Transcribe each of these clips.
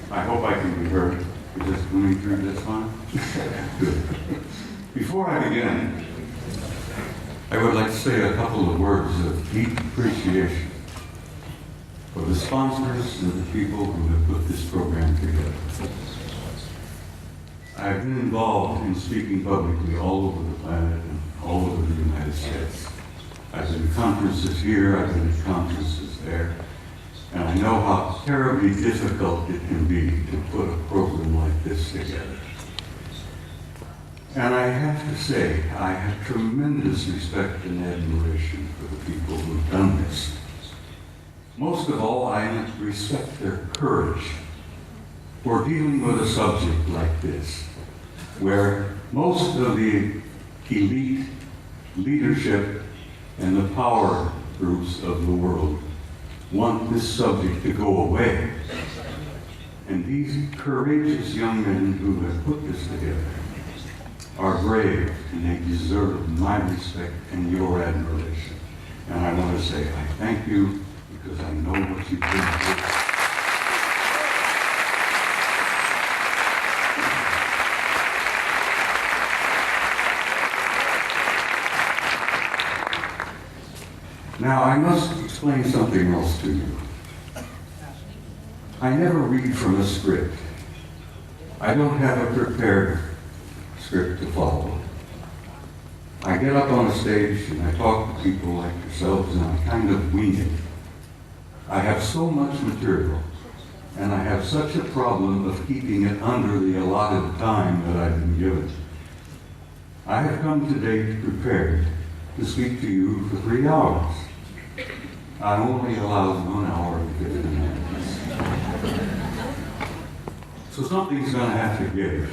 I hope I can be heard. Is this coming through this one? Good. Before I begin, I would like to say a couple of words of deep appreciation for the sponsors and the people who have put this program together. I've been involved in speaking publicly all over the planet and all over the United States. I've been to conferences here, I've been to conferences there, and I know how terribly difficult it can be to put a program like this together. And I have to say, I have tremendous respect and admiration for the people who've done this. Most of all, I respect their courage for dealing with a subject like this, where most of the elite leadership and the power groups of the world want this subject to go away. And these courageous young men who have put this together are brave, and they deserve my respect and your admiration. And I want to say I thank you because I know what you've been through. Now, I must explain something else to you. I never read from a script. I don't have a prepared script to follow. I get up on a stage and I talk to people like yourselves and I kind of wing it. I have so much material and I have such a problem of keeping it under the allotted time that I've been given. I have come today prepared to speak to you for 3 hours. I'm only allowed 1 hour and 50 minutes. So something's going to have to give.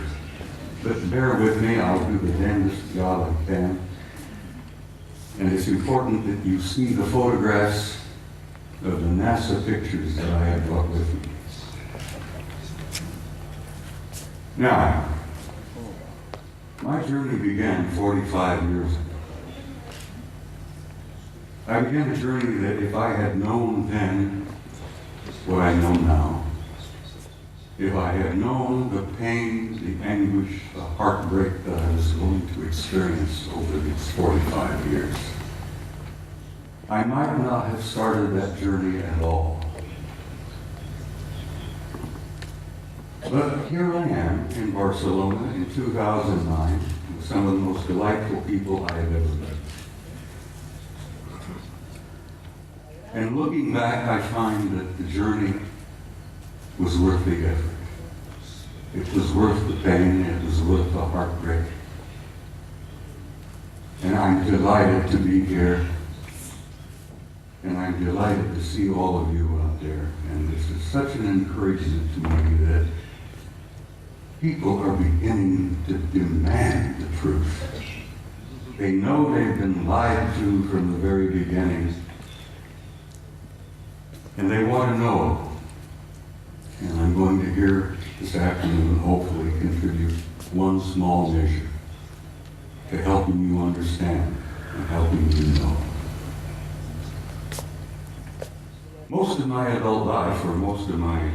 But bear with me, I'll do the damnedest job I can. And it's important that you see the photographs of the NASA pictures that I have brought with me. Now, my journey began 45 years ago. I began a journey that if I had known then what I know now, if I had known the pain, the anguish, the heartbreak that I was going to experience over these 45 years, I might not have started that journey at all. But here I am in Barcelona in 2009 with some of the most delightful people I have ever met. And looking back, I find that the journey was worth the effort. It was worth the pain, it was worth the heartbreak. And I'm delighted to be here. And I'm delighted to see all of you out there. And this is such an encouragement to me that people are beginning to demand the truth. They know they've been lied to from the very beginning. And they want to know. And I'm going to here this afternoon hopefully contribute one small measure to helping you understand and helping you know. Most of my adult life, or most of my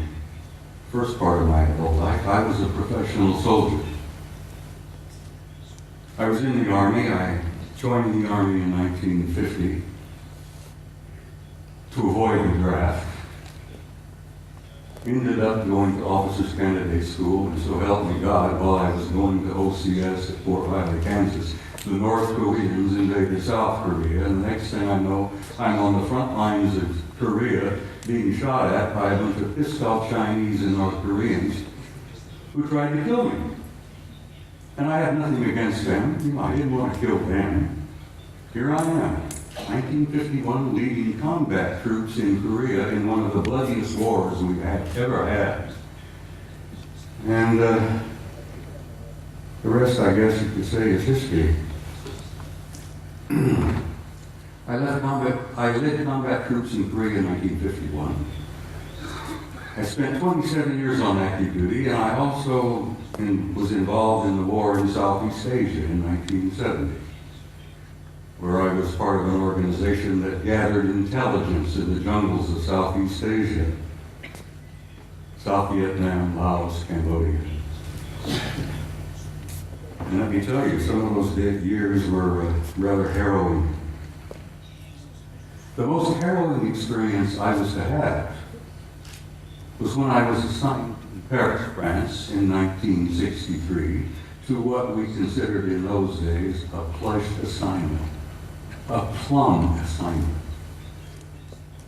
first part of my adult life, I was a professional soldier. I was in the Army. I joined the Army in 1950 to avoid the draft. Ended up going to Officers Candidate School, and so help me God, while I was going to OCS at Fort Riley, Kansas, the North Koreans invaded South Korea, and the next thing I know, I'm on the front lines of Korea being shot at by a bunch of pissed-off Chinese and North Koreans who tried to kill me. And I had nothing against them. I didn't want to kill them. Here I am, 1951, leading combat troops in Korea in one of the bloodiest wars we've ever had. And the rest, I guess you could say, is history. I led combat troops in Korea in 1951. I spent 27 years on active duty, and I also was involved in the war in Southeast Asia in 1970, where I was part of an organization that gathered intelligence in the jungles of Southeast Asia, South Vietnam, Laos, Cambodia. And let me tell you, some of those years were rather harrowing. The most harrowing experience I was to have was when I was assigned to Paris, France in 1963 to what we considered in those days a plush assignment, a plum assignment.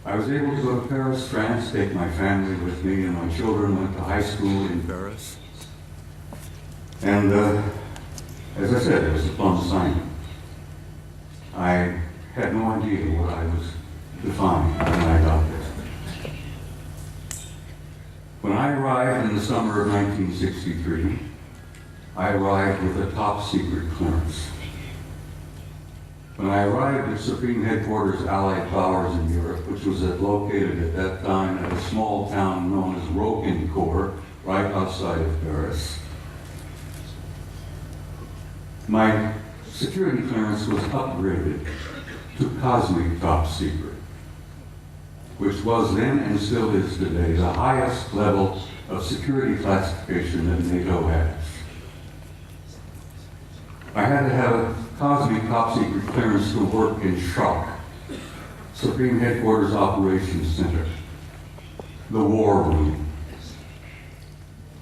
I was able to go to Paris, France, take my family with me, and my children went to high school in Paris. And as I said, it was a plum assignment. I had no idea what I was to find when I got there. When I arrived in the summer of 1963, I arrived with a top secret clearance. When I arrived at Supreme Headquarters Allied Powers in Europe, which was located at that time at a small town known as Roquencourt, right outside of Paris, my security clearance was upgraded to cosmic top secret, which was then and still is today the highest level of security classification that NATO has. I had to have a cosmic top secret clearance to work in SHOC, Supreme Headquarters Operations Center, the war room.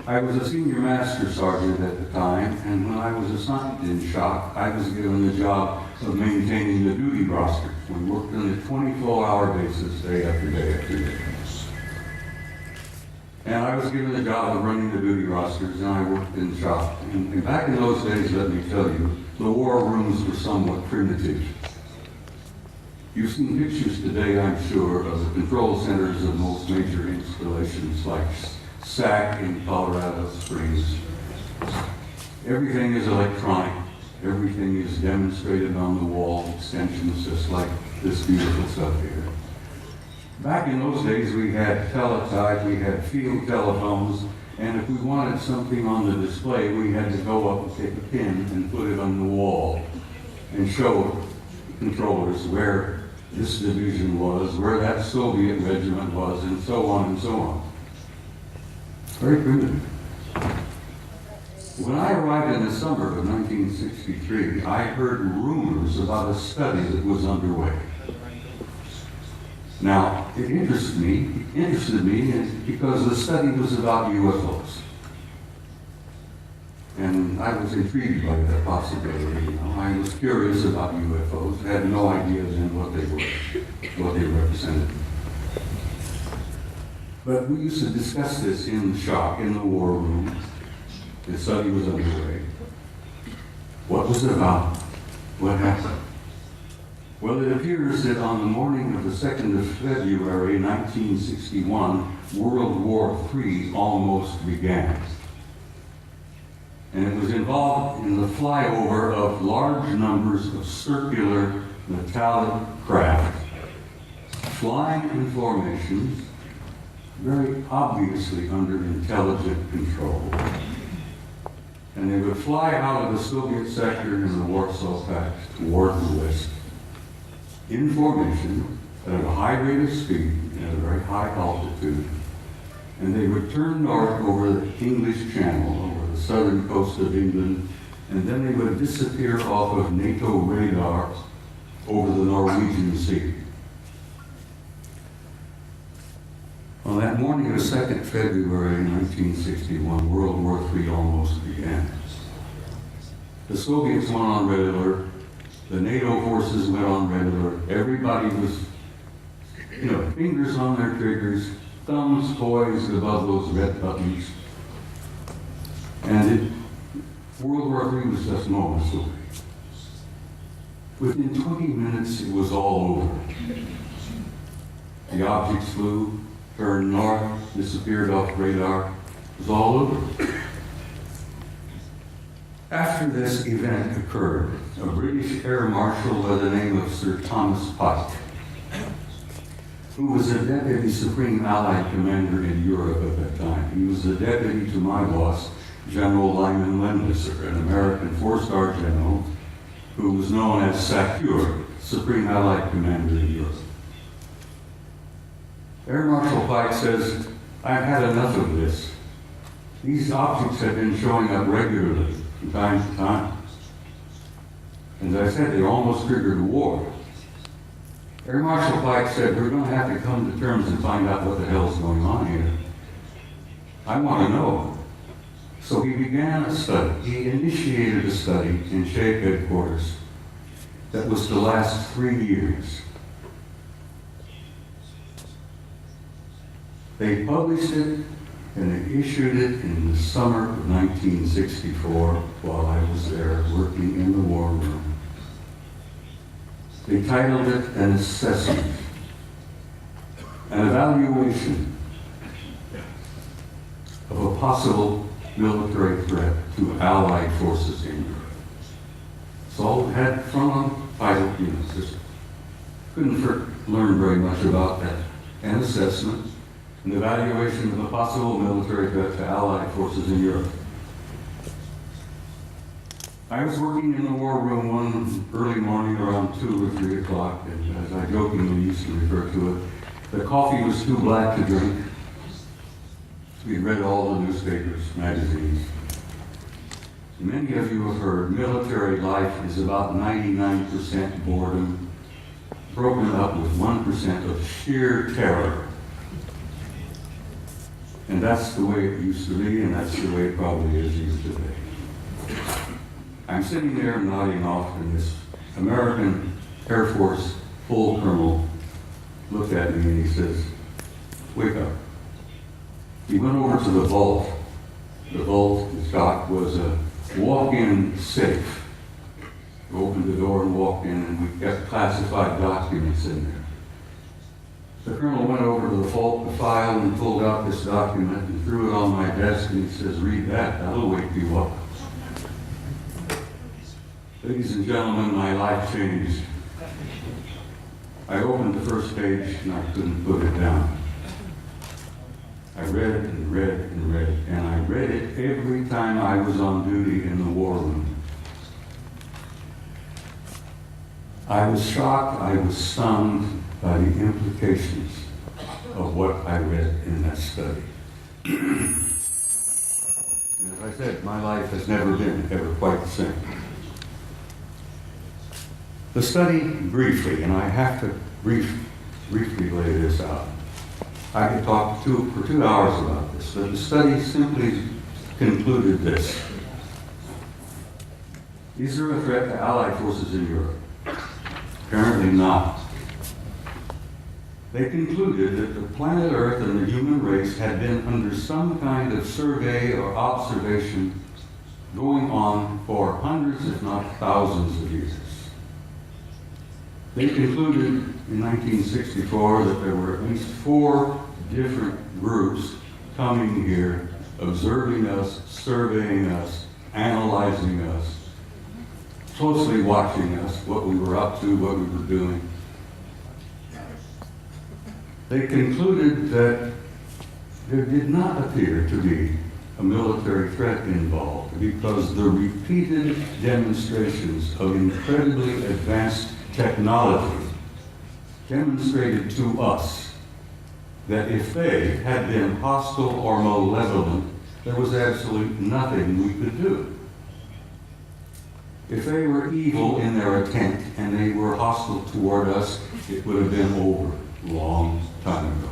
I was a senior master sergeant at the time, and when I was assigned in SHOC, I was given the job of maintaining the duty roster. We worked on a 24-hour basis, day after day after day. And I was given the job of running the duty rosters, and I worked in SHOC. And back in those days, let me tell you, the war rooms were somewhat primitive. You've seen pictures today, I'm sure, of the control centers of most major installations like SAC in Colorado Springs. Everything is electronic. Everything is demonstrated on the wall, extensions just like this beautiful stuff here. Back in those days, we had teletype, we had field telephones, and if we wanted something on the display, we had to go up and take a pin and put it on the wall and show controllers where this division was, where that Soviet regiment was, and so on and so on. Very primitive. When I arrived in the summer of 1963, I heard rumors about a study that was underway. Now, it interested me because the study was about UFOs. And I was intrigued by that possibility. You know, I was curious about UFOs, had no idea then what they were, what they represented. But we used to discuss this in SHOC, in the war room. The study was underway. What was it about? What happened? Well, it appears that on the morning of the 2nd of February, 1961, World War III almost began. And it was involved in the flyover of large numbers of circular metallic craft, flying in formations, very obviously under intelligent control. And they would fly out of the Soviet sector in the Warsaw Pact toward the west, in formation, at a high rate of speed, and at a very high altitude. And they would turn north over the English Channel, over the southern coast of England, and then they would disappear off of NATO radar over the Norwegian Sea. On that morning of 2nd February 1961, World War III almost began. The Soviets went on red alert. The NATO forces went on red alert. Everybody was, fingers on their triggers, thumbs poised above those red buttons. And World War III was just moments away. Within 20 minutes, it was all over. The objects flew, turned north, disappeared off radar. It was all over. After this event occurred, a British Air Marshal by the name of Sir Thomas Pike, who was a Deputy Supreme Allied Commander in Europe at that time. He was the deputy to my boss, General Lyman Lendisser, an American four-star general who was known as SACEUR, Supreme Allied Commander in Europe. Air Marshal Pike says, "I've had enough of this. These objects have been showing up regularly from time to time. And as I said, they almost triggered a war." Air Marshal Pike said, "We're going to have to come to terms and find out what the hell's going on here. I want to know." So he began a study. He initiated a study in SHAPE headquarters that was to last 3 years. They published it and they issued it in the summer of 1964 while I was there working in the war room. They titled it An Assessment, an evaluation of a possible military threat to Allied forces in Europe. So it had from title, just couldn't learn very much about that. An assessment, an evaluation of a possible military threat to Allied forces in Europe. I was working in the war room one early morning around 2 or 3 o'clock, and as I jokingly used to refer to it, the coffee was too black to drink. We read all the newspapers, magazines. Many of you have heard military life is about 99% boredom, broken up with 1% of sheer terror. And that's the way it used to be, and that's the way it probably is used today. I'm sitting there nodding off, and this American Air Force full colonel looked at me and he says, "Wake up." He went over to the vault. The vault, the shop, was a walk-in safe. We opened the door and walked in, and we got classified documents in there. The colonel went over to the vault, the file, and pulled out this document and threw it on my desk, and he says, "Read that, that'll wake you up." Ladies and gentlemen, my life changed. I opened the first page and I couldn't put it down. I read and read and read, and I read it every time I was on duty in the war room. I was shocked, I was stunned by the implications of what I read in that study. And as I said, my life has never been ever quite the same. The study, briefly, and I have to briefly lay this out. I could talk for 2 hours about this, but the study simply concluded this. Is there a threat to Allied forces in Europe? Apparently not. They concluded that the planet Earth and the human race had been under some kind of survey or observation going on for hundreds, if not thousands of years. They concluded in 1964 that there were at least 4 different groups coming here, observing us, surveying us, analyzing us, closely watching us, what we were up to, what we were doing. They concluded that there did not appear to be a military threat involved because the repeated demonstrations of incredibly advanced technology demonstrated to us that if they had been hostile or malevolent, there was absolutely nothing we could do. If they were evil in their intent and they were hostile toward us, it would have been over a long time ago.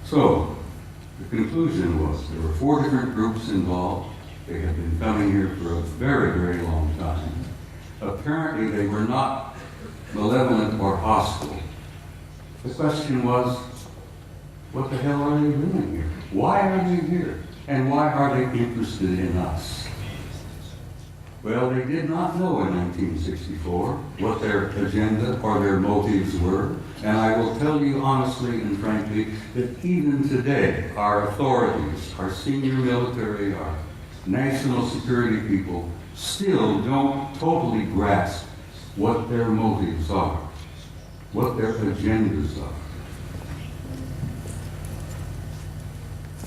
So, the conclusion was there were 4 different groups involved. They had been coming here for a very, very long time. Apparently, they were not malevolent or hostile. The question was, what the hell are they doing here? Why are they here? And why are they interested in us? Well, they did not know in 1964 what their agenda or their motives were, and I will tell you honestly and frankly that even today, our authorities, our senior military, our national security people still don't totally grasp what their motives are, what their agendas are.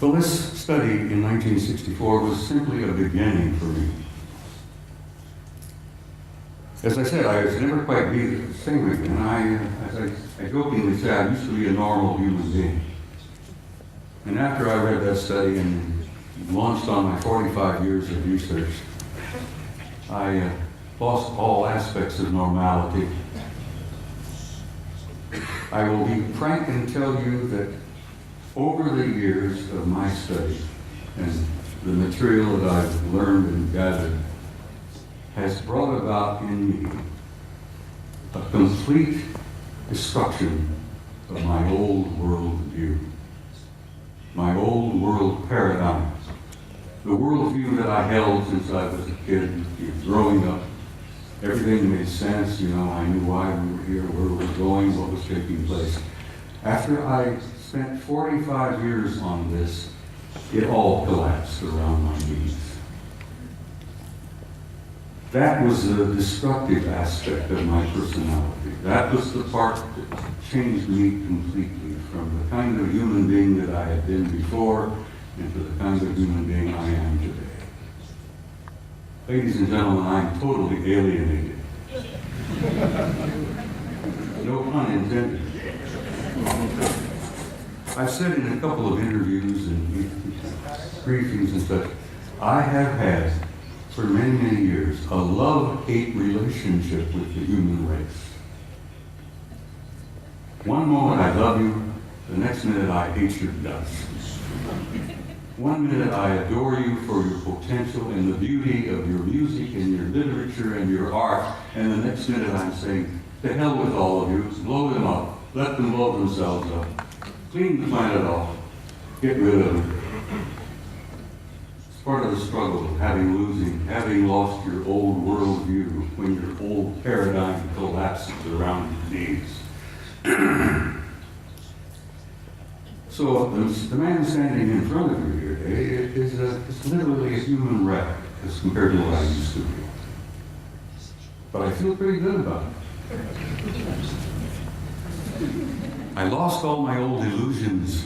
Well, this study in 1964 was simply a beginning for me. As I said, I was never quite be the same again. As I jokingly say, I used to be a normal human being. And after I read that study and launched on my 45 years of research, I lost all aspects of normality. I will be frank and tell you that over the years of my study and the material that I've learned and gathered has brought about in me a complete destruction of my old world view, my old world paradigm, the world view that I held since I was a kid, growing up. Everything made sense, I knew why we were here, where we were going, what was taking place. After I spent 45 years on this, it all collapsed around my knees. That was the destructive aspect of my personality. That was the part that changed me completely from the kind of human being that I had been before into the kind of human being I am today. Ladies and gentlemen, I'm totally alienated. No pun intended. I've said in a couple of interviews and briefings and such, I have had for many, many years a love-hate relationship with the human race. One moment I love you, the next minute I hate your guts. One minute I adore you for your potential and the beauty of your music and your literature and your art, and the next minute I'm saying, to hell with all of you, blow them up, let them blow themselves up, clean the planet off, get rid of them. It's part of the struggle of having lost your old worldview when your old paradigm collapses around your knees. So the man standing in front of you here today is literally a human wreck as compared to what I used to be. But I feel pretty good about it. I lost all my old illusions.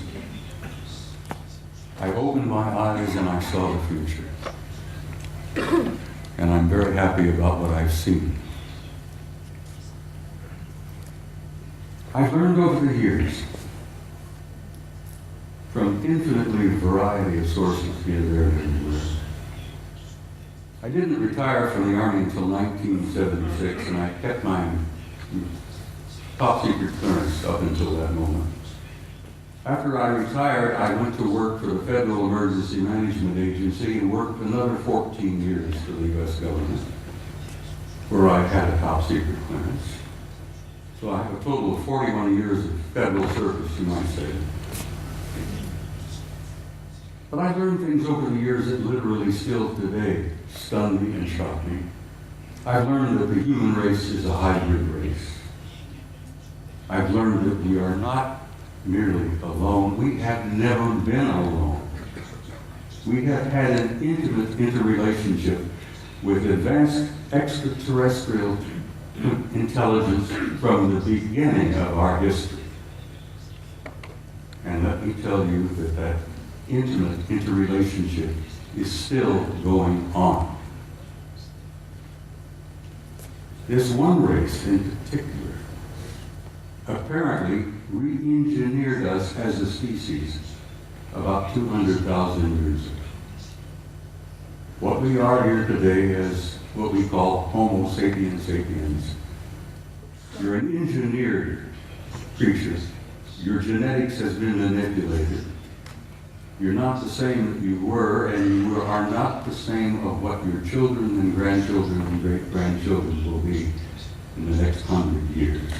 I opened my eyes and I saw the future. And I'm very happy about what I've seen. I've learned over the years from infinitely variety of sources here, there, and everywhere. I didn't retire from the Army until 1976, and I kept my top secret clearance up until that moment. After I retired, I went to work for the Federal Emergency Management Agency and worked another 14 years for the U.S. government, where I had a top secret clearance. So I have a total of 41 years of federal service, you might say. But I learned things over the years that literally still today stun me and shock me. I've learned that the human race is a hybrid race. I've learned that we are not merely alone. We have never been alone. We have had an intimate interrelationship with advanced extraterrestrial intelligence from the beginning of our history. And let me tell you that that intimate interrelationship is still going on. This one race in particular apparently re-engineered us as a species about 200,000 years ago. What we are here today is what we call Homo sapiens sapiens. You're an engineered creature. Your genetics has been manipulated. You're not the same that you were, and you are not the same of what your children and grandchildren and great-grandchildren will be in the next 100 years.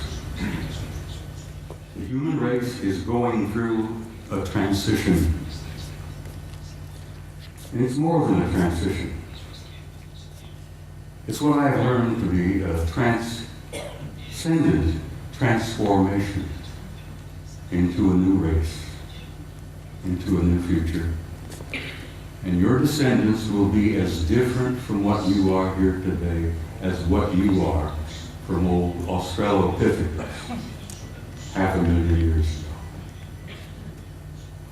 The human race is going through a transition. And it's more than a transition. It's what I've learned to be a transcendent transformation into a new race, into a new future. And your descendants will be as different from what you are here today as what you are from old Australopithecus 500,000 years ago.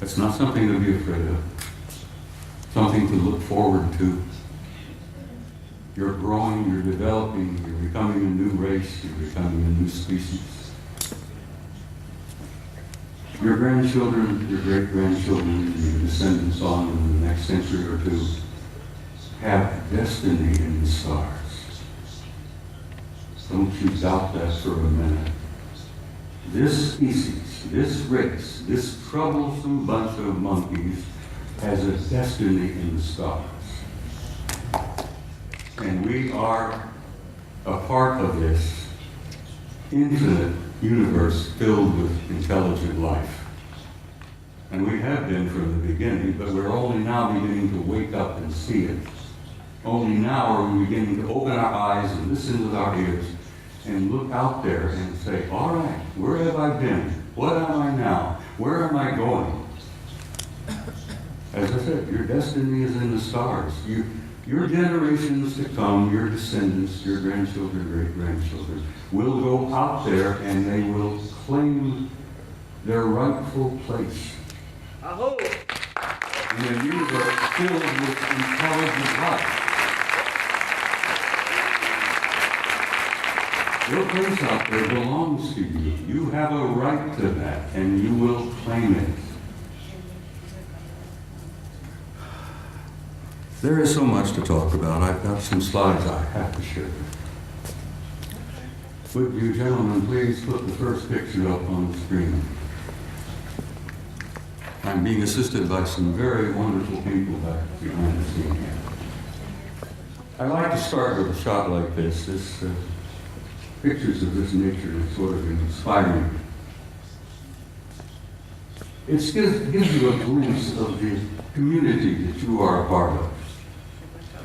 That's not something to be afraid of, something to look forward to. You're growing, you're developing, you're becoming a new race, you're becoming a new species. Your grandchildren, your great-grandchildren, your descendants on in the next century or two have destiny in the stars. Don't you doubt that for a minute. This species, this race, this troublesome bunch of monkeys has a destiny in the stars. And we are a part of this infinite universe filled with intelligent life. And we have been from the beginning, but we're only now beginning to wake up and see it. Only now are we beginning to open our eyes and listen with our ears and look out there and say, all right, where have I been? What am I now? Where am I going? As I said, your destiny is in the stars. Your generations to come, your descendants, your grandchildren, great-grandchildren, will go out there and they will claim their rightful place in a universe filled with intelligent life. Your place out there belongs to you. You have a right to that, and you will claim it. There is so much to talk about. I've got some slides I have to share. Would you gentlemen please put the first picture up on the screen? I'm being assisted by some very wonderful people back behind the scene here. I like to start with a shot like this. Pictures of this nature is sort of inspiring. It gives you a glimpse of the community that you are a part of.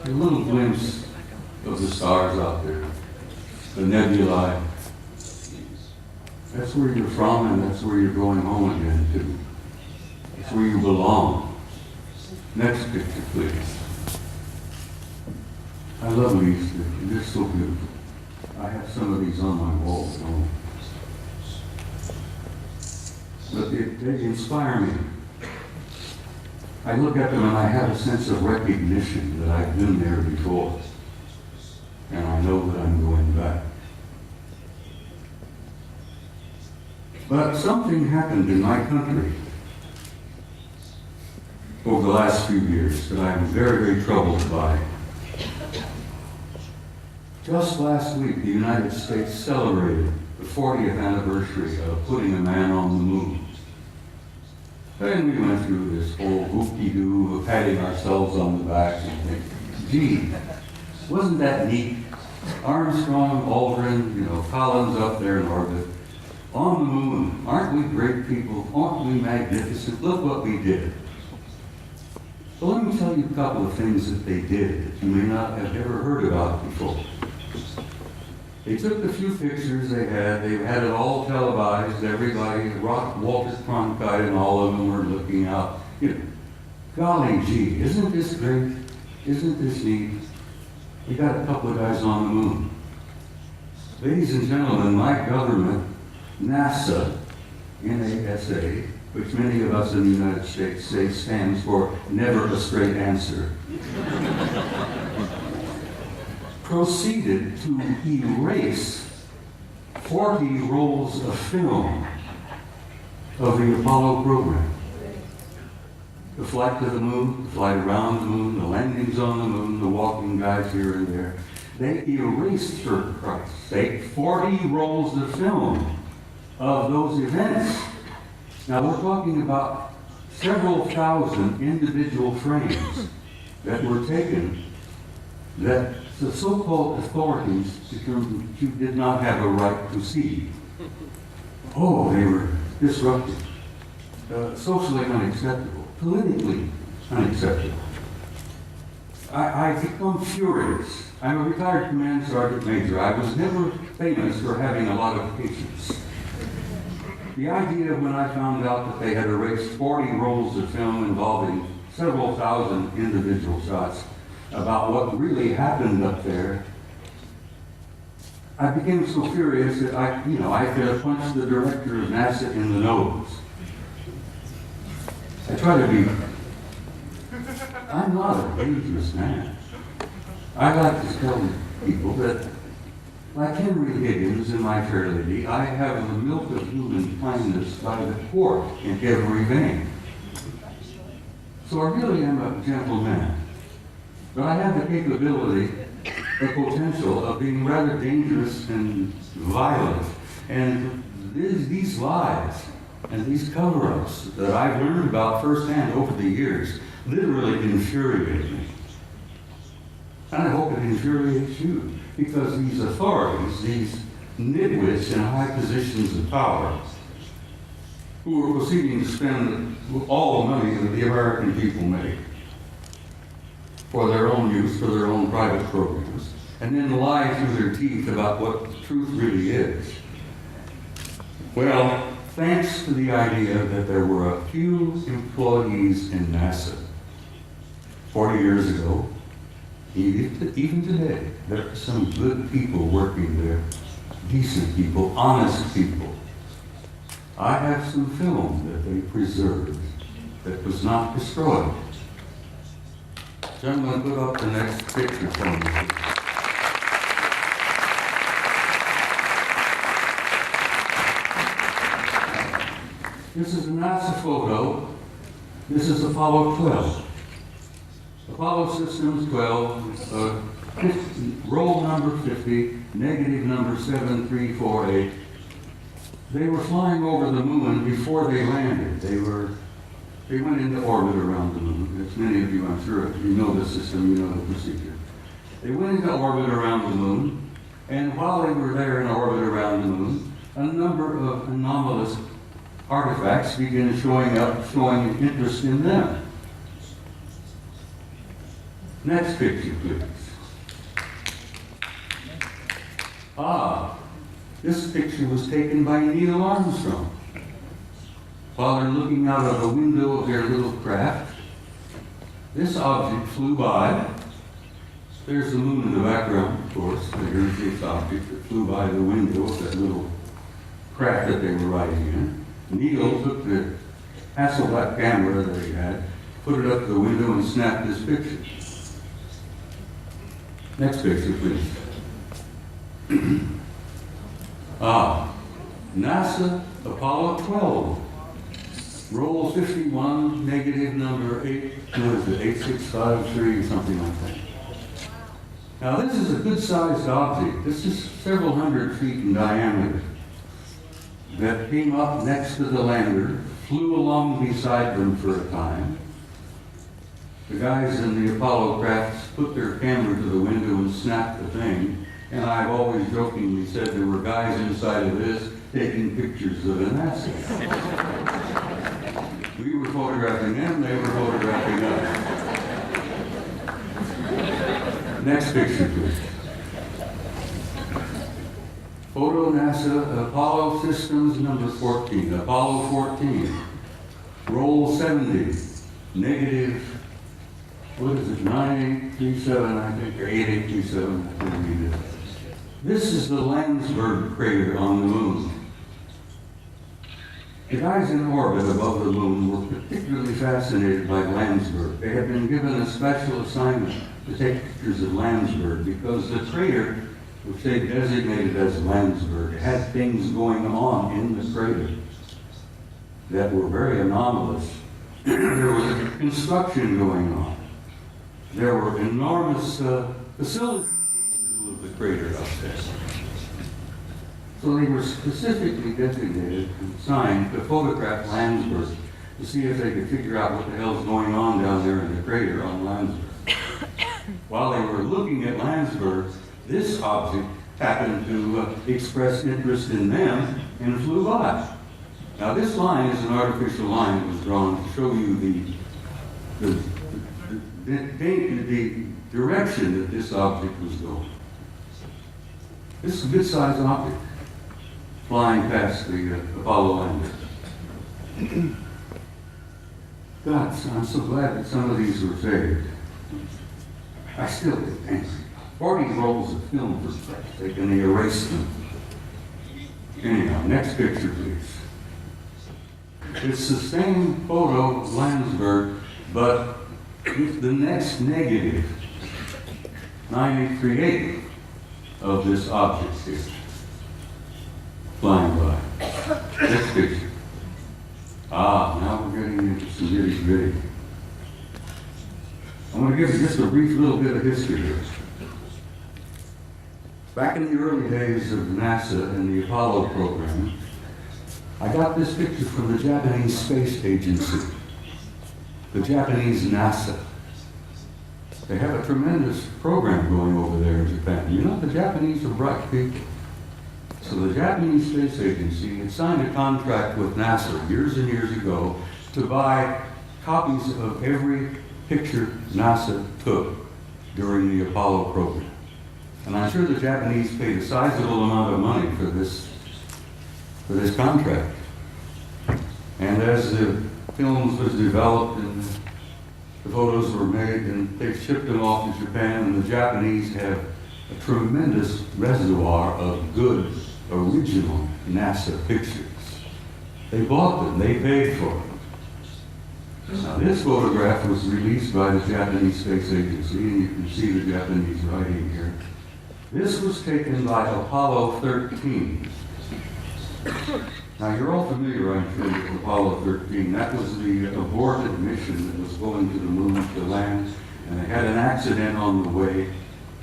A little glimpse of the stars out there, the nebulae. That's where you're from, and that's where you're going home again, too. That's where you belong. Next picture, please. I love these pictures. They're so beautiful. I have some of these on my wall at home. But they inspire me. I look at them and I have a sense of recognition that I've been there before. And I know that I'm going back. But something happened in my country over the last few years that I'm very, very troubled by. Just last week, the United States celebrated the 40th anniversary of putting a man on the moon. And we went through this whole whoop-de-doo of patting ourselves on the back and thinking, gee, wasn't that neat? Armstrong, Aldrin, Collins up there in orbit. On the moon, aren't we great people? Aren't we magnificent? Look what we did. So let me tell you a couple of things that they did that you may not have ever heard about before. They took the few pictures they had it all televised, everybody, Walter Cronkite and all of them were looking out. Golly gee, isn't this great? Isn't this neat? We got a couple of guys on the moon. Ladies and gentlemen, my government, NASA, NASA, which many of us in the United States say stands for never a straight answer, proceeded to erase 40 rolls of film of the Apollo program. The flight to the moon, the flight around the moon, the landings on the moon, the walking guys here and there. They erased, for Christ's sake, 40 rolls of film of those events. Now we're talking about several thousand individual frames that were taken that the so-called authorities determined that you did not have a right to see. Oh, they were disruptive, socially unacceptable, politically unacceptable. I become furious. I'm a retired command sergeant major. I was never famous for having a lot of patience. The idea when I found out that they had erased 40 rolls of film involving several thousand individual shots about what really happened up there, I became so furious that I could have punched the director of NASA in the nose. I try to be, I'm not a dangerous man. I like to tell people that, like Henry Deacon in My Fair Lady, I have the milk of human kindness by the quart in every vein. So I really am a gentle man. But I have the capability, the potential of being rather dangerous and violent. And these lies and these cover-ups that I've learned about firsthand over the years literally infuriate me. And I hope it infuriates you, because these authorities, these nitwits in high positions of power, who are proceeding to spend all the money that the American people make for their own use, for their own private programs, and then lie through their teeth about what the truth really is. Well, thanks to the idea that there were a few employees in NASA 40 years ago, even today, there are some good people working there, decent people, honest people. I have some film that they preserved that was not destroyed. So I'm going to put up the next picture for me. This is a NASA photo. This is Apollo 12. Apollo Systems 12, roll number 50, negative number 7348. They were flying over the moon before they landed. They went into orbit around the moon. As many of you, I'm sure, if you know the system, you know the procedure. They went into orbit around the moon, and while they were there in orbit around the moon, a number of anomalous artifacts began showing up, showing interest in them. Next picture, please. This picture was taken by Neil Armstrong while they're looking out of the window of their little craft. This object flew by. There's the moon in the background, of course. There's this object that flew by the window of that little craft that they were riding in. Neil took the Hasselblad camera that he had, put it up to the window, and snapped this picture. Next picture, please. NASA Apollo 12. Roll 51, negative number 8653, something like that. Now this is a good-sized object. This is several hundred feet in diameter that came up next to the lander, flew along beside them for a time. The guys in the Apollo crafts put their camera to the window and snapped the thing. And I've always jokingly said there were guys inside of this taking pictures of the NASA. We were photographing them, they were photographing us. Next picture, please. Photo NASA Apollo Systems number 14, Apollo 14. Roll 70, negative, what is it, 9837, I think, or 8827, I think it is. This is the Landsberg crater on the moon. The guys in orbit above the moon were particularly fascinated by Landsberg. They had been given a special assignment to take pictures of Landsberg because the crater, which they designated as Landsberg, had things going on in the crater that were very anomalous. There was construction going on. There were enormous facilities of the crater up there. So they were specifically designated and assigned to photograph Landsberg to see if they could figure out what the hell's going on down there in the crater on Landsberg. While they were looking at Landsberg, this object happened to express interest in them and flew by. Now this line is an artificial line that was drawn to show you the the direction that this object was going. This is a good-sized object flying past the Apollo lander. God, I'm so glad that some of these were saved. I still get angry. 40 rolls of film for Christ's sake, and they erased them. Anyhow, next picture, please. It's the same photo of Landsberg, but with the next negative, 9838 of this object here, flying by. Next picture. Now we're getting into some nitty-gritty. I'm going to give you just a brief little bit of history here. Back in the early days of NASA and the Apollo program, I got this picture from the Japanese Space Agency, the Japanese NASA. They have a tremendous program going over there in Japan. You know, the Japanese are bright people. So the Japanese Space Agency had signed a contract with NASA years and years ago to buy copies of every picture NASA took during the Apollo program. And I'm sure the Japanese paid a sizable amount of money for this contract. And as the films was developed and the photos were made, and they shipped them off to Japan, and the Japanese have a tremendous reservoir of good, original NASA pictures. They bought them, they paid for them. Now this photograph was released by the Japanese Space Agency, and you can see the Japanese writing here. This was taken by Apollo 13. Now you're all familiar, I'm sure, with Apollo 13. That was the aborted mission that was going to the moon to land, and they had an accident on the way.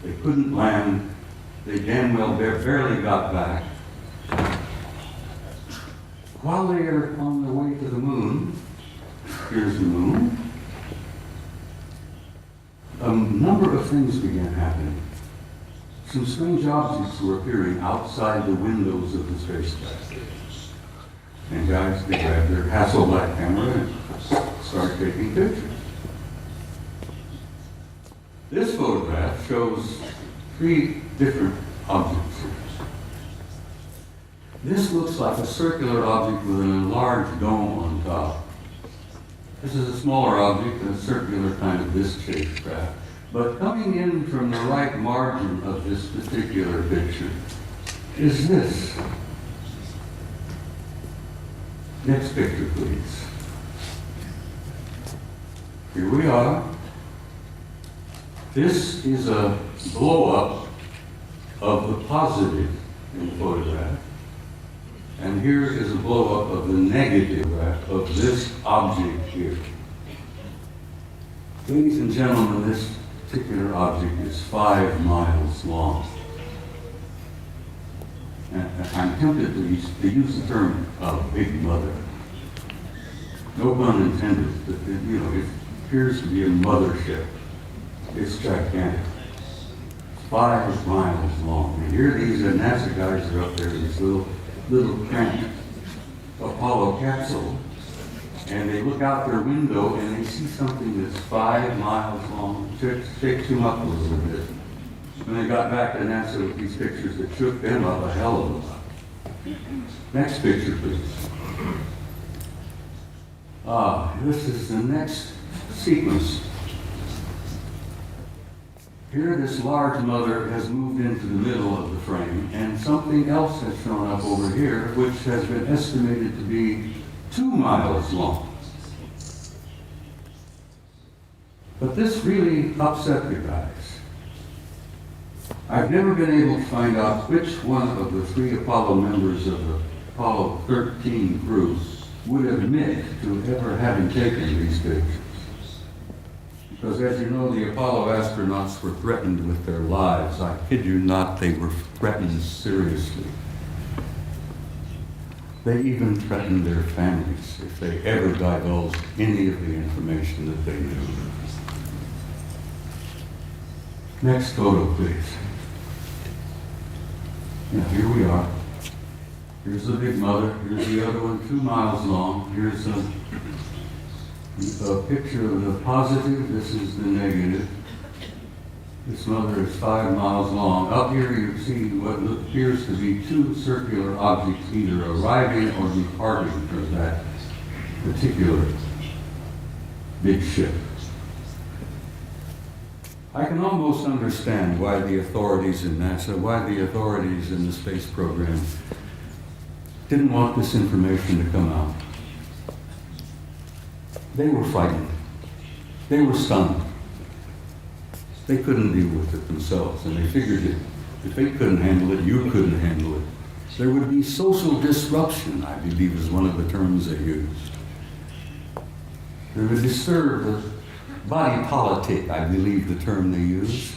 They couldn't land. They damn well barely got back. While they are on the way to the moon, here's the moon, a number of things began happening. Some strange objects were appearing outside the windows of the spacecraft. And guys, they grabbed their Hasselblad camera and started taking pictures. This photograph shows 3 different objects. This looks like a circular object with an enlarged dome on top. This is a smaller object, a circular kind of disc-shaped craft. But coming in from the right margin of this particular picture is this. Next picture, please. Here we are. This is a blow-up of the positive in the photograph. And here is a blow-up of the negative of this object here. Ladies and gentlemen, this particular object is 5 miles long. And I'm tempted to use the term big mother. No pun intended, but it appears to be a mothership. It's gigantic. 5 miles long. And here these NASA guys are up there in this little cramped Apollo capsule, and they look out their window and they see something that's 5 miles long. Shakes them up a little bit. When they got back to NASA with these pictures, it shook them up a hell of a lot. Next picture, please. This is the next sequence. Here, this large mother has moved into the middle of the frame, and something else has shown up over here, which has been estimated to be 2 miles long. But this really upset the guys. I've never been able to find out which one of the 3 Apollo members of the Apollo 13 crew would admit to ever having taken these pictures. Because as you know, the Apollo astronauts were threatened with their lives. I kid you not, they were threatened seriously. They even threatened their families if they ever divulged any of the information that they knew. Next photo, please. Yeah, here we are. Here's the big mother. Here's the other one, 2 miles long. Here's A picture of the positive, this is the negative. This mother is 5 miles long. Up here you see what appears to be two circular objects either arriving or departing from that particular big ship. I can almost understand why the authorities in NASA, why the authorities in the space program didn't want this information to come out. They were frightened. They were stunned. They couldn't deal with it themselves, and they figured that if they couldn't handle it, you couldn't handle it. There would be social disruption, I believe is one of the terms they used. They would disturb the body politic, I believe the term they used.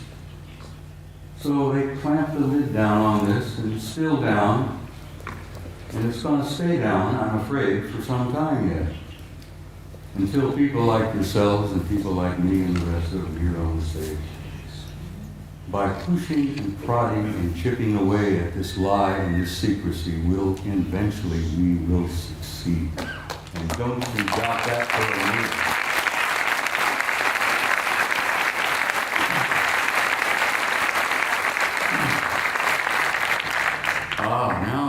So they clamped the lid down on this, and it's still down, and it's going to stay down, I'm afraid, for some time yet. Until people like yourselves and people like me and the rest of them here on the stage, by pushing and prodding and chipping away at this lie and this secrecy, eventually we will succeed. And don't you doubt that for a minute. Now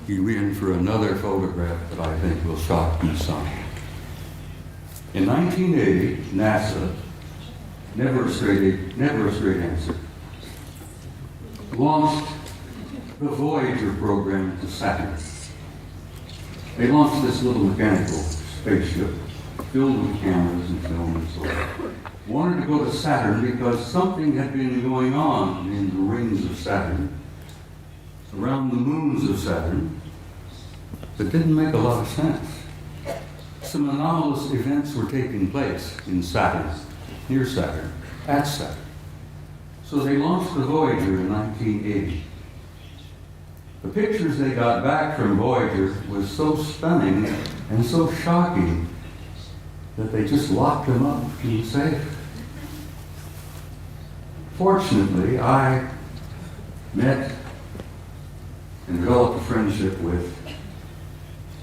we're in for another photograph that I think will shock you some. In 1980, NASA, never a straight answer, launched the Voyager program to Saturn. They launched this little mechanical spaceship filled with cameras and film and so on. Wanted to go to Saturn because something had been going on in the rings of Saturn, around the moons of Saturn, that didn't make a lot of sense. Some anomalous events were taking place in Saturn, near Saturn, at Saturn. So they launched the Voyager in 1980. The pictures they got back from Voyager was so stunning and so shocking that they just locked them up in the safe. Fortunately, I met and developed a friendship with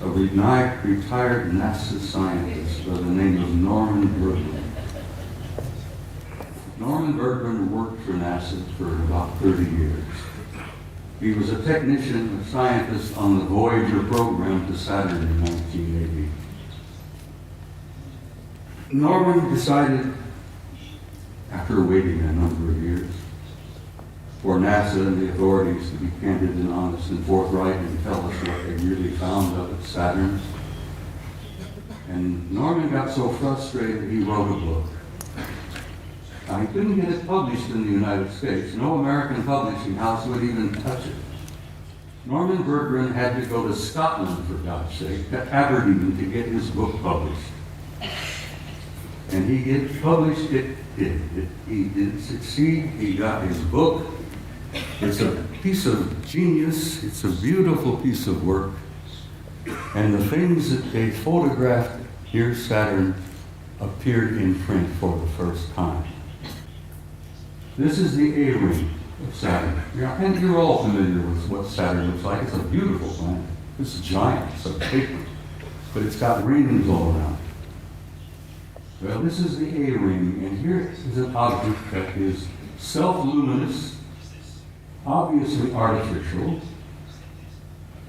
a retired NASA scientist by the name of Norman Bergman. Norman Bergman worked for NASA for about 30 years. He was a technician, a scientist on the Voyager program to Saturn in 1980. Norman decided, after waiting a number of years, for NASA and the authorities to be candid and honest and forthright and tell us what they really found up at Saturn. And Norman got so frustrated he wrote a book. Now, he couldn't get it published in the United States. No American publishing house would even touch it. Norman Bergman had to go to Scotland, for God's sake, to Aberdeen to get his book published. And he did publish it. He did succeed. He got his book. It's a piece of genius. It's a beautiful piece of work. And the things that they photographed near Saturn appeared in print for the first time. This is the A-ring of Saturn. And you're all familiar with what Saturn looks like. It's a beautiful planet. It's giant. It's a big one. But it's got rings all around it. Well, this is the A-ring, and here is an object that is self-luminous, obviously artificial,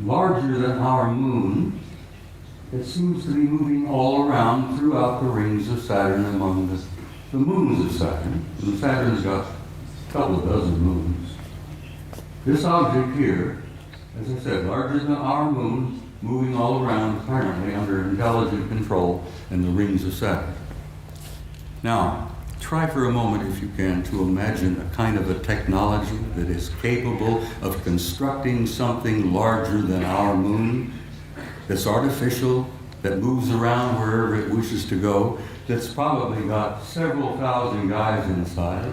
larger than our moon. It seems to be moving all around throughout the rings of Saturn among the moons of Saturn. And Saturn's got a couple of dozen moons. This object here, as I said, larger than our moon, moving all around apparently under intelligent control in the rings of Saturn. Now, try for a moment, if you can, to imagine a kind of a technology that is capable of constructing something larger than our moon, that's artificial, that moves around wherever it wishes to go, that's probably got several thousand guys inside.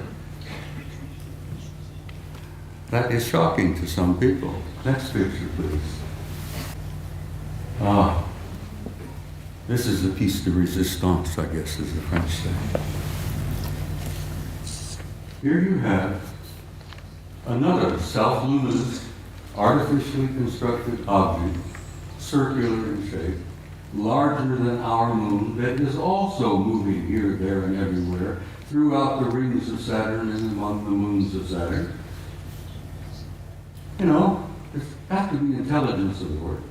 That is shocking to some people. Next picture, please. This is the piece de resistance, I guess, as the French say. Here you have another self-luminous, artificially constructed object, circular in shape, larger than our moon, that is also moving here, there, and everywhere throughout the rings of Saturn and among the moons of Saturn. You know, there's got to be intelligence aboard.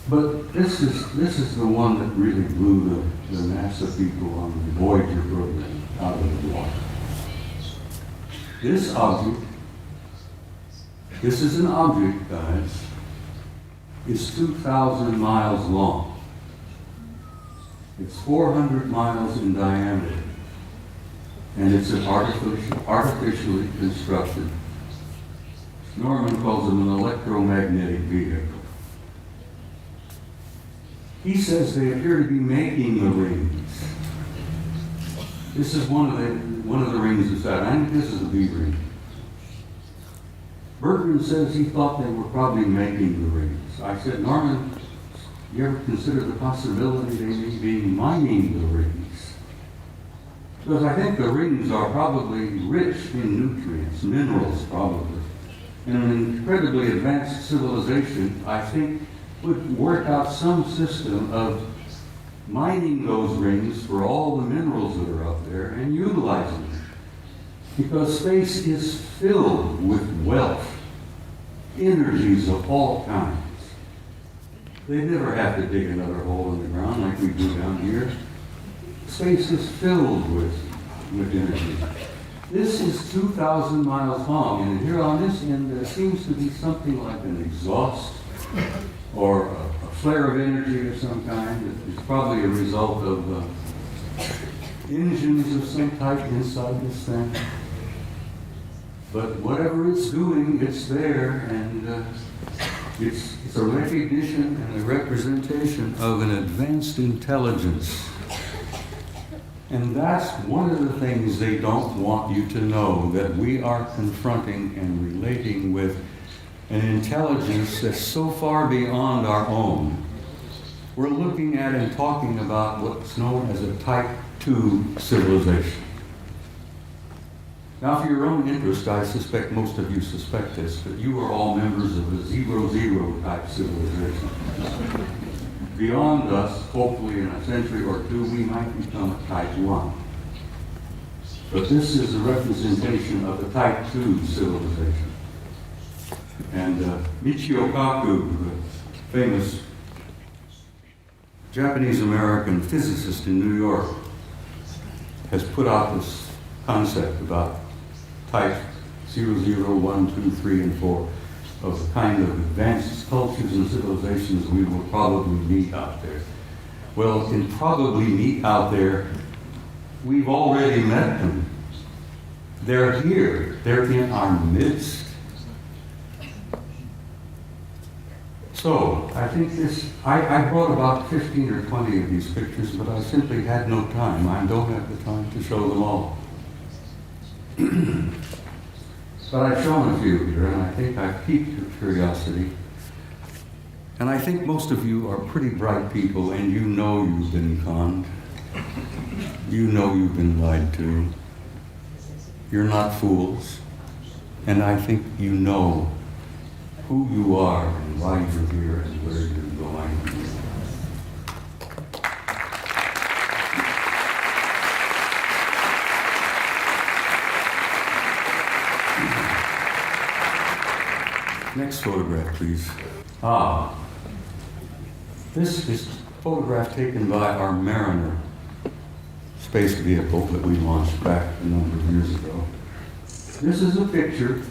But this is the one that really blew the NASA people on the Voyager program out of the water. This object, this is an object, guys, is 2,000 miles long. It's 400 miles in diameter. And it's an artificially constructed, Norman calls them an electromagnetic vehicle. He says they appear to be making the rings. This is one of the rings of Saturn. I think this is the B ring. Bergman says he thought they were probably making the rings. I said, Norman, you ever consider the possibility they may be mining the rings? Because I think the rings are probably rich in nutrients, minerals probably. And an incredibly advanced civilization, I think, would work out some system of mining those rings for all the minerals that are up there and utilizing them. Because space is filled with wealth, energies of all kinds. They never have to dig another hole in the ground like we do down here. Space is filled with energy. This is 2,000 miles long, and here on this end there seems to be something like an exhaust or a flare of energy of some kind. It's probably a result of engines of some type inside this thing. But whatever it's doing, it's there, and it's a recognition and a representation of an advanced intelligence. And that's one of the things they don't want you to know, that we are confronting and relating with an intelligence that's so far beyond our own. We're looking at and talking about what's known as a Type 2 civilization. Now, for your own interest, I suspect most of you suspect this, but you are all members of a 0-0 type civilization. Beyond us, hopefully in a century or two, we might become a Type 1. But this is a representation of the Type 2 civilization. And Michio Kaku, the famous Japanese-American physicist in New York, has put out this concept about Type 0, 1, 2, 3, and 4 of the kind of advanced cultures and civilizations we will probably meet out there. Well, in probably meet out there, we've already met them. They're here. They're in our midst. So, I think I brought about 15 or 20 of these pictures, but I simply had no time. I don't have the time to show them all. But I've shown a few here, and I think I've piqued your curiosity. And I think most of you are pretty bright people, and you know you've been conned. You know you've been lied to. You're not fools. And I think you know who you are and why you're here and where you're going. Next photograph, please. This is a photograph taken by our Mariner space vehicle that we launched back a number of years ago. This is a picture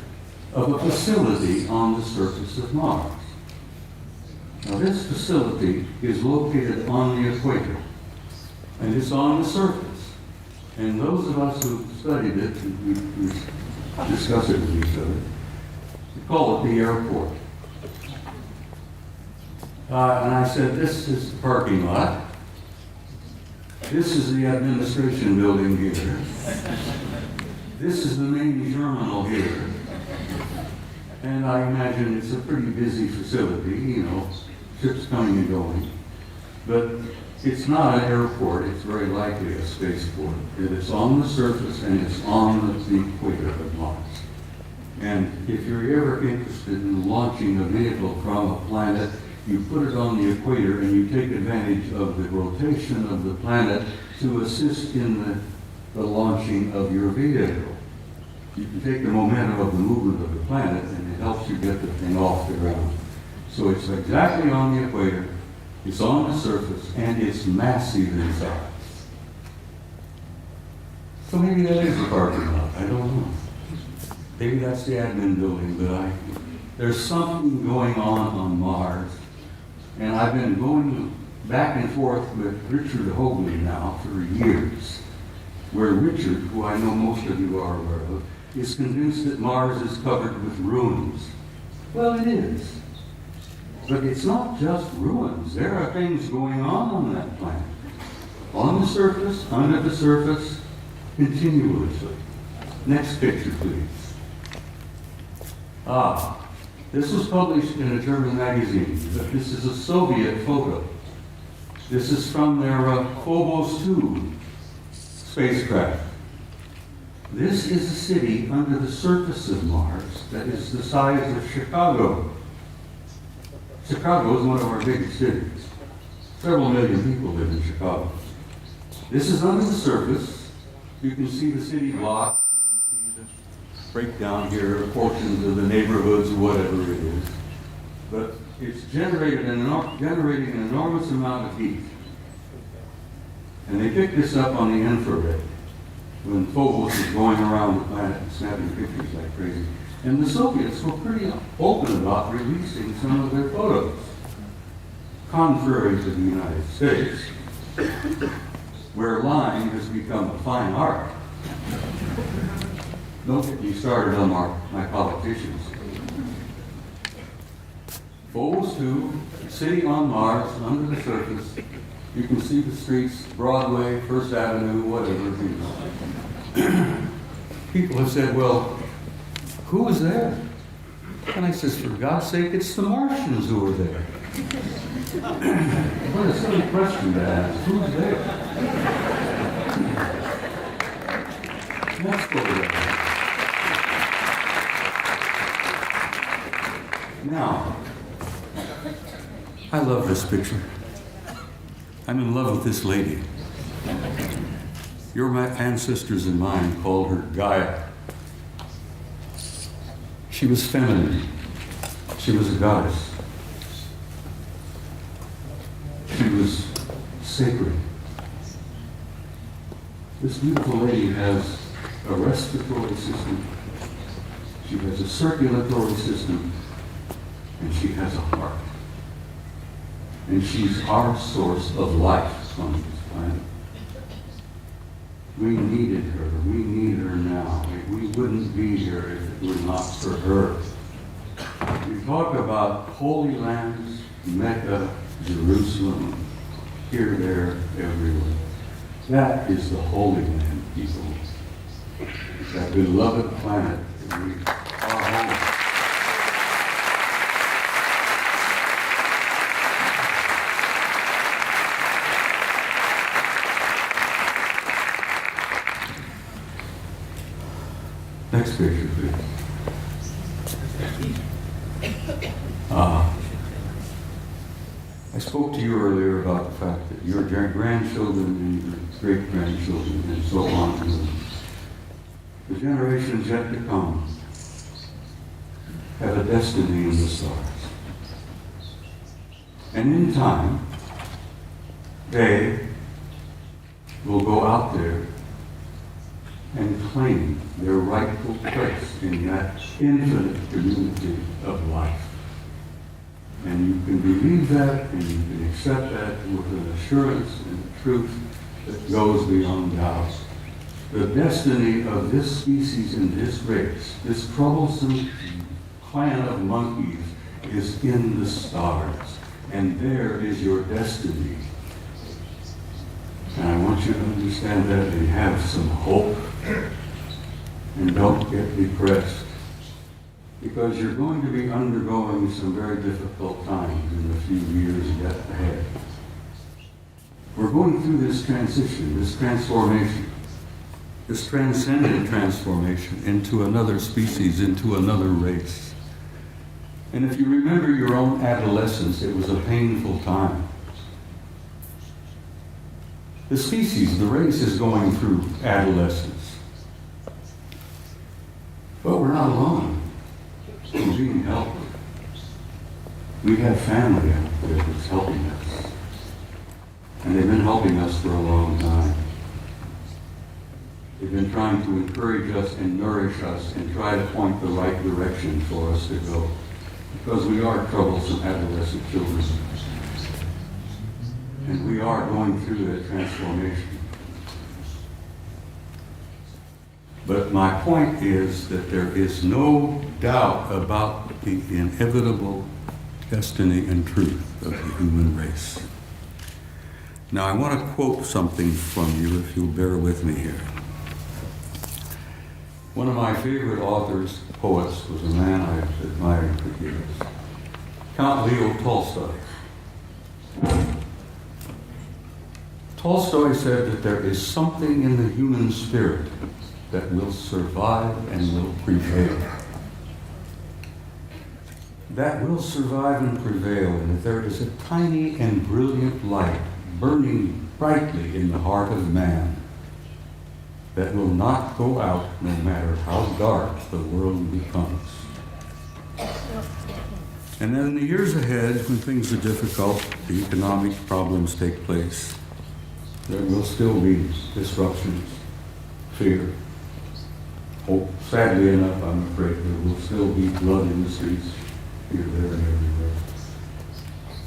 of a facility on the surface of Mars. Now, this facility is located on the equator, and it's on the surface. And those of us who studied it, we discuss it with each other, we call it the airport. And I said, this is the parking lot. This is the administration building here. This is the main terminal here. And I imagine it's a pretty busy facility, you know, ships coming and going. But it's not an airport, it's very likely a spaceport. It's on the surface and it's on the equator of Mars. And if you're ever interested in launching a vehicle from a planet you put it on the equator and you take advantage of the rotation of the planet to assist in the launching of your vehicle. You can take the momentum of the movement of the planet and it helps you get the thing off the ground. So it's exactly on the equator, it's on the surface, and it's massive in size. So maybe that is the parking lot, I don't know. Maybe that's the admin building, but there's something going on Mars. And I've been going back and forth with Richard Hoagland now for years, where Richard, who I know most of you are aware of, is convinced that Mars is covered with ruins. Well, it is. But it's not just ruins. There are things going on that planet. On the surface, under the surface, continuously. Next picture, please. This was published in a German magazine, but this is a Soviet photo. This is from their Phobos 2 spacecraft. This is a city under the surface of Mars that is the size of Chicago. Chicago is one of our biggest cities. Several million people live in Chicago. This is under the surface. You can see the city block. You can see the breakdown here, portions of the neighborhoods, whatever it is. But it's generating an enormous amount of heat. And they picked this up on the infrared when Phobos was going around the planet and snapping pictures like crazy. And the Soviets were pretty open about releasing some of their photos, contrary to the United States, where lying has become a fine art. Don't get me started on my politicians. Phobos 2, city on Mars, under the surface. You can see the streets, Broadway, First Avenue, whatever. People have said, well, who was there? And I says, for God's sake, it's the Martians who were there. What a silly question to ask. Who's there? Let's go there. Now, I love this picture. I'm in love with this lady. Your ancestors and mine called her Gaia. She was feminine. She was a goddess. She was sacred. This beautiful lady has a respiratory system. She has a circulatory system. And she has a heart. And she's our source of life on this planet. We needed her. We need her now. We wouldn't be here if it were not for her. We talk about Holy Lands, Mecca, Jerusalem, here, there, everywhere. That is the Holy Land, people. That beloved planet that we are home. Next picture, please. I spoke to you earlier about the fact that your grandchildren and your great-grandchildren and so on, and the generations yet to come have a destiny in the stars. And in time, they will go out there and claim their rightful place in that infinite community of life. And you can believe that, and you can accept that with an assurance and a truth that goes beyond doubt. The destiny of this species and this race, this troublesome clan of monkeys, is in the stars. And there is your destiny. And I want you to understand that and have some hope. And don't get depressed. Because you're going to be undergoing some very difficult times in the few years yet ahead. We're going through this transition, this transformation, this transcendent transformation into another species, into another race. And if you remember your own adolescence, it was a painful time. The species, the race, is going through adolescence. But we're not alone. We're being helped. We have family out there that's helping us. And they've been helping us for a long time. They've been trying to encourage us and nourish us and try to point the right direction for us to go. Because we are troublesome adolescent children. And we are going through that transformation. But my point is that there is no doubt about the inevitable destiny and truth of the human race. Now I want to quote something from you, if you'll bear with me here. One of my favorite authors, poets, was a man I've admired for years, Count Leo Tolstoy. Tolstoy said that there is something in the human spirit that will survive and will prevail. That will survive and prevail, and that there is a tiny and brilliant light burning brightly in the heart of man that will not go out no matter how dark the world becomes. And then in the years ahead, when things are difficult, the economic problems take place, there will still be disruptions, fear, hope. Sadly enough, I'm afraid there will still be blood in the streets, here, there, and everywhere.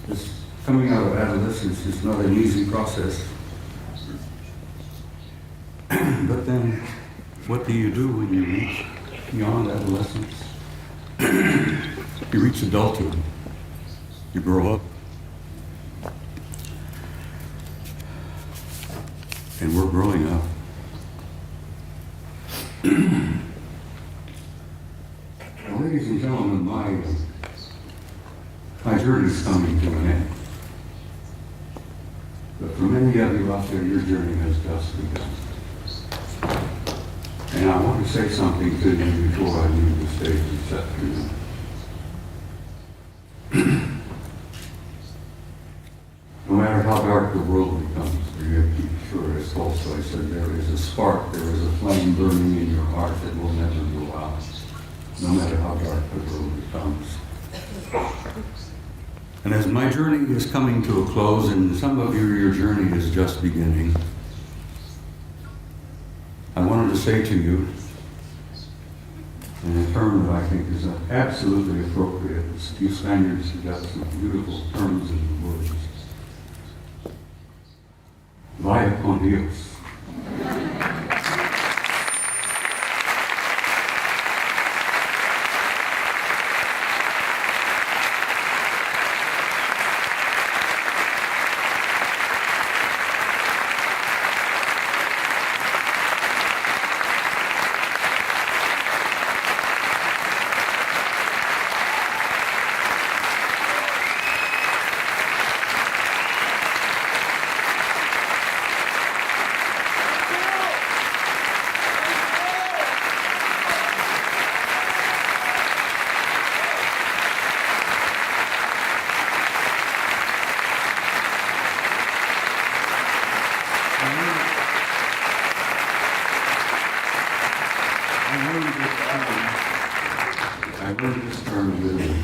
This coming out of adolescence is not an easy process. But then, what do you do when you reach beyond adolescence? You reach adulthood. You grow up. And we're growing up. Now, ladies and gentlemen, my journey is coming to an end. But for many of you out there, your journey has just begun. And I want to say something to you before I leave the stage this afternoon. No matter how dark the world becomes, you have to be sure, as Tolstoy said, there is a spark, there is a flame burning in your heart that will never go out, no matter how dark the world becomes. And as my journey is coming to a close, and some of you, your journey is just beginning, I wanted to say to you, in a term that I think is absolutely appropriate. You Spaniards have got some beautiful terms and words. Vaya con Dios. I learned this term in Italy.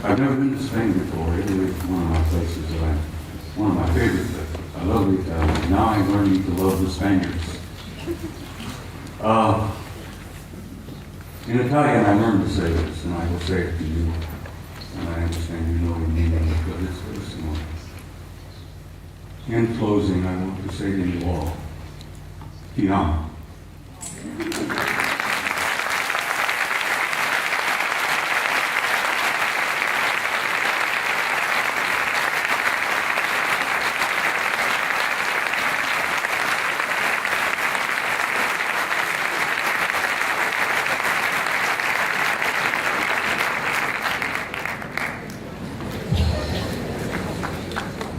I've never been to Spain before. Italy is one of my places that one of my favorite places. I love the Italians. Now I'm learning to love the Spaniards. In Italian, I learned to say this, and I will say it to you. And I understand you know the meaning, but it's very small. In closing, I want to say to you all, ti amo.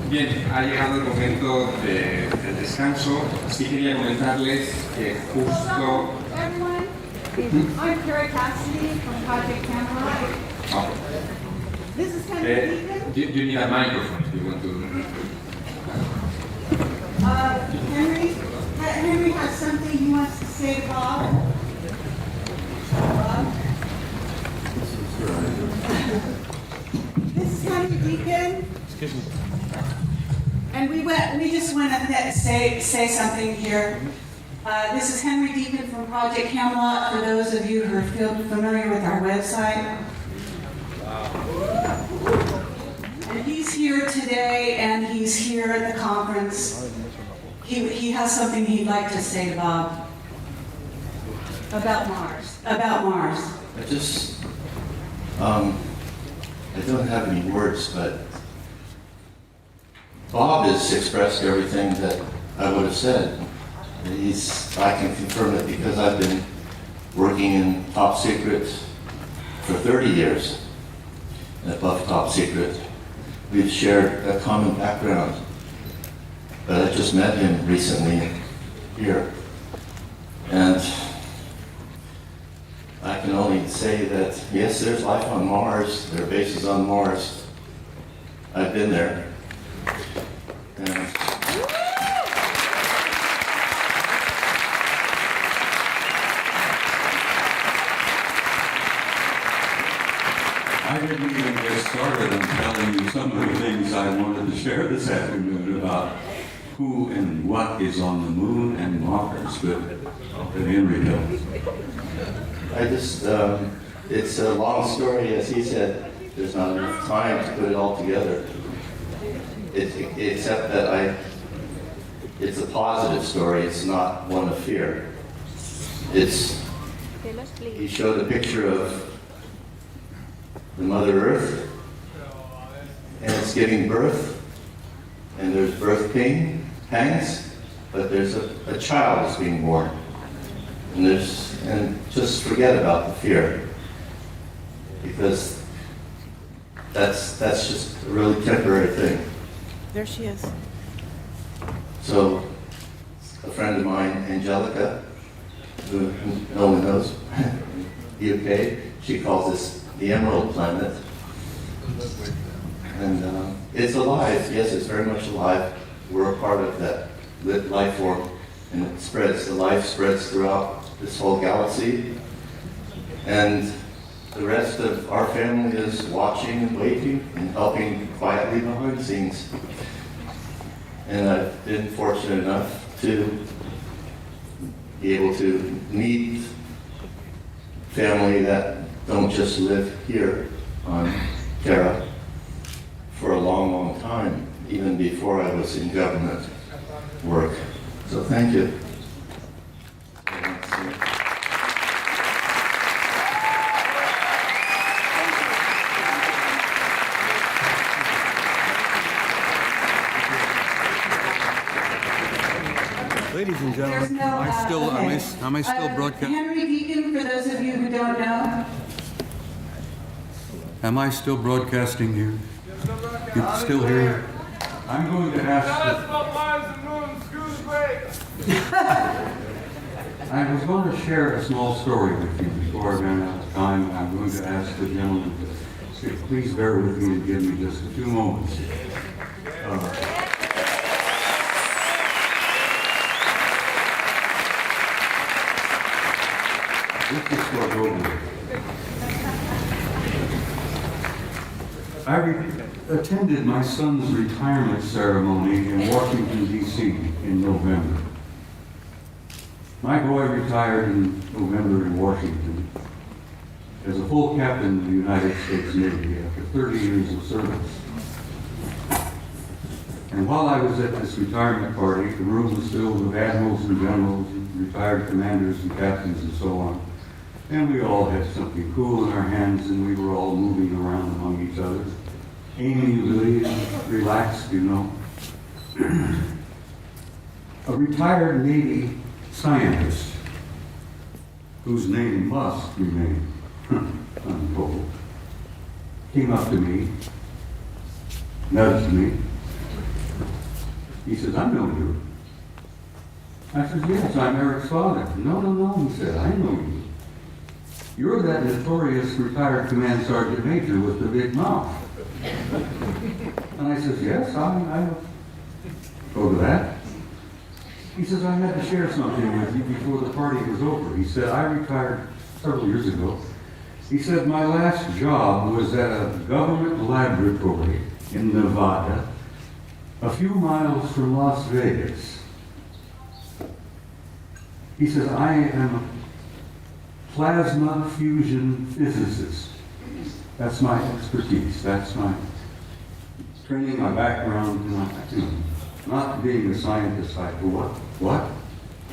Bien, ha llegado el momento del descanso. Sí quería comentarles que justo I'm Carrie Cassidy from Project Camelot. This is Henry Deacon. Do you need a microphone if you want to? Henry has something he wants to say to Bob. Bob? This is Henry Deacon. Excuse me. And we just want to say something here. This is Henry Deacon from Project Camelot, for those of you who are familiar with our website. And he's here today, and he's here at the conference. He has something he'd like to say to Bob. About Mars. About Mars. I don't have any words, but Bob has expressed everything that I would have said. I can confirm it because I've been working in top secret for 30 years, and above top secret. We've shared a common background, but I just met him recently here. And I can only say that, yes, there's life on Mars, there are bases on Mars. I've been there. And I didn't even get started on telling you some of the things I wanted to share this afternoon about who and what is on the moon and Mars, but Henry does. it's a long story, as he said. There's not enough time to put it all together. Except that it's a positive story. It's not one of fear. He showed a picture of the Mother Earth, and it's giving birth, and there's birth pangs, but there's a child that's being born. And just forget about the fear, because that's just a really temporary thing. There she is. So, a friend of mine, Angelica, who no one knows, UK, she calls this the Emerald Planet. And it's alive, yes, it's very much alive. We're a part of that lit life form, and it spreads, the life spreads throughout this whole galaxy. And the rest of our family is watching and waiting and helping quietly behind the scenes. And I've been fortunate enough to be able to meet family that don't just live here on Terra for a long, long time, even before I was in government work. So thank you. Ladies and gentlemen, am I still broadcasting? Henry Deacon, for those of you who don't know. Am I still broadcasting here? You still here? I'm going to ask. I was going to share a small story with you before I ran out of time. I'm going to ask the gentleman to please bear with me and give me just a few moments. This is what over. I attended my son's retirement ceremony in Washington, D.C. in November. My boy retired in November in Washington as a full captain of the United States Navy after 30 years of service. And while I was at this retirement party, the room was filled with admirals and generals, and retired commanders and captains and so on. And we all had something cool in our hands, and we were all moving around among each other, amiably and relaxed, you know. A retired Navy scientist, whose name must remain untold, came up to me, nudged me. He says, "I know you." I said, "Yes, I'm Eric's father." No, he said, "I know you. you're that notorious retired command sergeant major with the big mouth. And I says, yes, I go to that. He says, I had to share something with you before the party was over. He said, I retired several years ago. He said, my last job was at a government laboratory in Nevada, a few miles from Las Vegas. He says, I am a plasma fusion physicist. That's my expertise. That's my training, my background, not being a scientist. I go, what?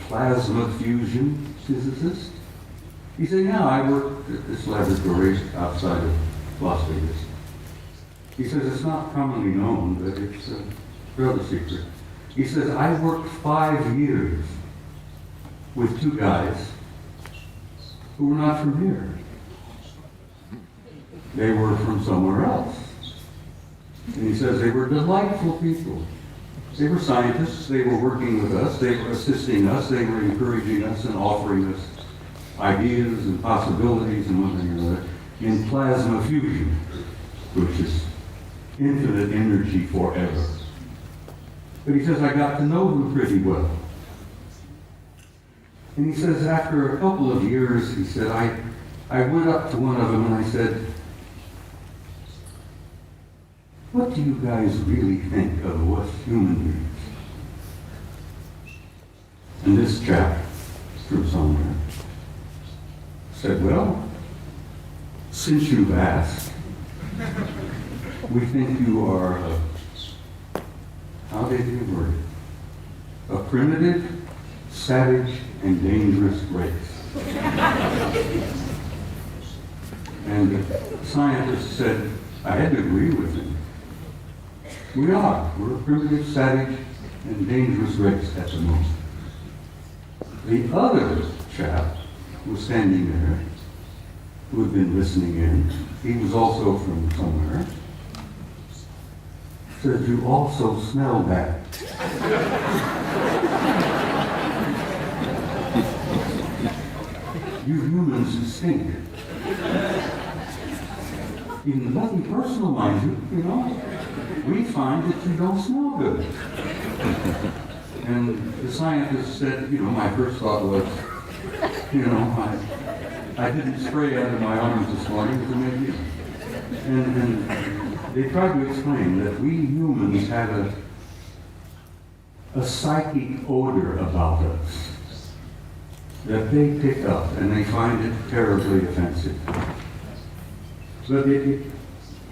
Plasma fusion physicist? He said, yeah, I work at this laboratory outside of Las Vegas. He says, it's not commonly known, but it's a rather secret. He says, I worked 5 years with 2 guys who were not from here. They were from somewhere else. And he says they were delightful people. They were scientists, they were working with us, they were assisting us, they were encouraging us and offering us ideas and possibilities and one thing or another in plasma fusion, which is infinite energy forever. But he says, I got to know them pretty well. And he says, after a couple of years, he said, I went up to one of them and I said, what do you guys really think of us human beings? And this chap, from somewhere, said, well, since you've asked, we think you are how did he word it? A primitive, savage, and dangerous race. And the scientist said, I had to agree with him. We are. We're a primitive, savage, and dangerous race at the moment. The other chap was standing there, who had been listening in. He was also from somewhere. Said, you also smell bad. You humans stink. Even nothing personal, mind you, we find that you don't smell good. And the scientist said, my first thought was, I didn't spray out of my arms this morning to make you. And they tried to explain that we humans have a psychic odor about us that they pick up and they find it terribly offensive. But it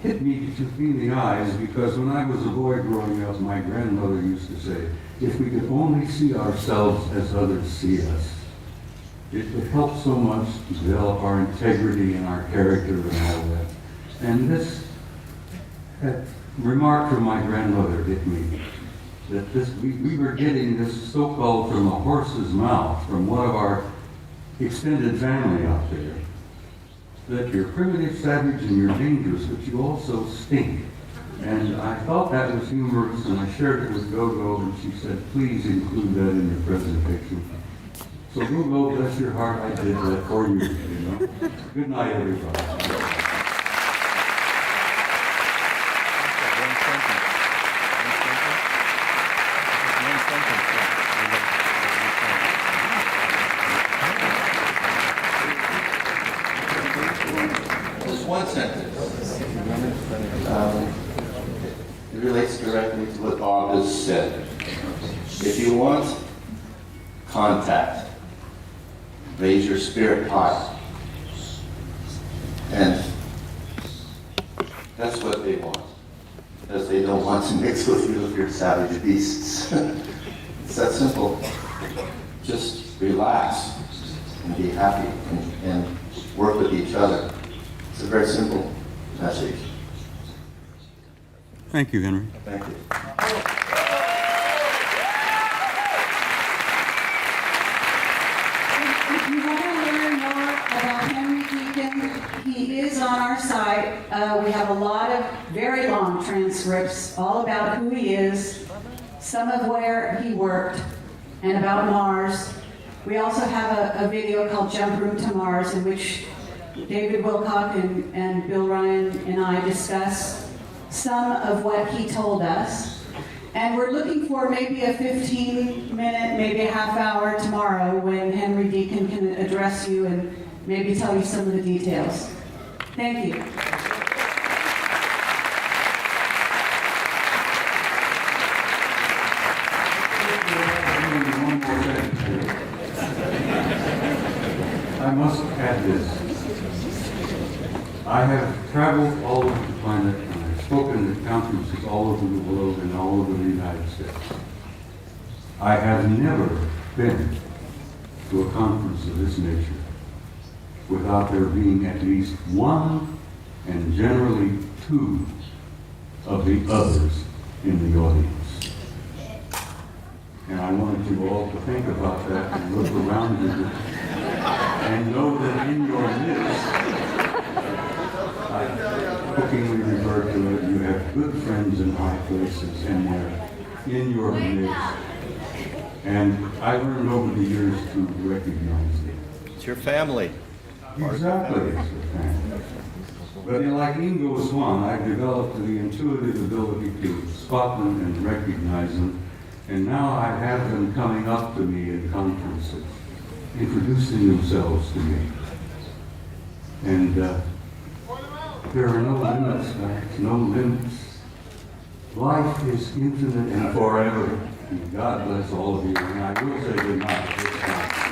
hit me between the eyes because when I was a boy growing up, my grandmother used to say, if we could only see ourselves as others see us, it would help so much to develop our integrity and our character and all that. And this remark from my grandmother hit me, that we were getting this so-called from a horse's mouth, from one of our extended family out there, that you're primitive, savage, and you're dangerous, but you also stink. And I thought that was humorous, and I shared it with Gogo, and she said, please include that in your presentation. So Gogo, bless your heart, I did that for you, Good night, everybody. Just one sentence. It relates directly to what Bob has said. If you want contact, raise your spirit high. And that's what they want. Because they don't want to mix with you if you're savage beasts. It's that simple. Just relax and be happy and work with each other. It's a very simple message. Thank you, Henry. Thank you. If you want to learn more about Henry Deacon, he is on our site. We have a lot of very long transcripts all about who he is, some of where he worked, and about Mars. We also have a video called Jump Room to Mars, in which David Wilcock and Bill Ryan and I discuss some of what he told us. And we're looking for maybe a 15-minute, maybe a half hour tomorrow when Henry Deacon can address you and maybe tell you some of the details. Thank you. I must add this. I have traveled all over the planet and I've spoken at conferences all over the world and all over the United States. I have never been to a conference of this nature without there being at least one and generally two of the others in the audience. And I wanted you all to think about that and look around you and know that in your midst, I jokingly refer to it, you have good friends in high places and they're in your midst. And I learned over the years to recognize it. It's your family. Exactly, it's your family. But like Ingo Swan, I've developed the intuitive ability to spot them and recognize them. And now I have them coming up to me in conferences, introducing themselves to me. And there are no limits, guys, no limits. Life is infinite and forever. And God bless all of you. And I will say good night this time.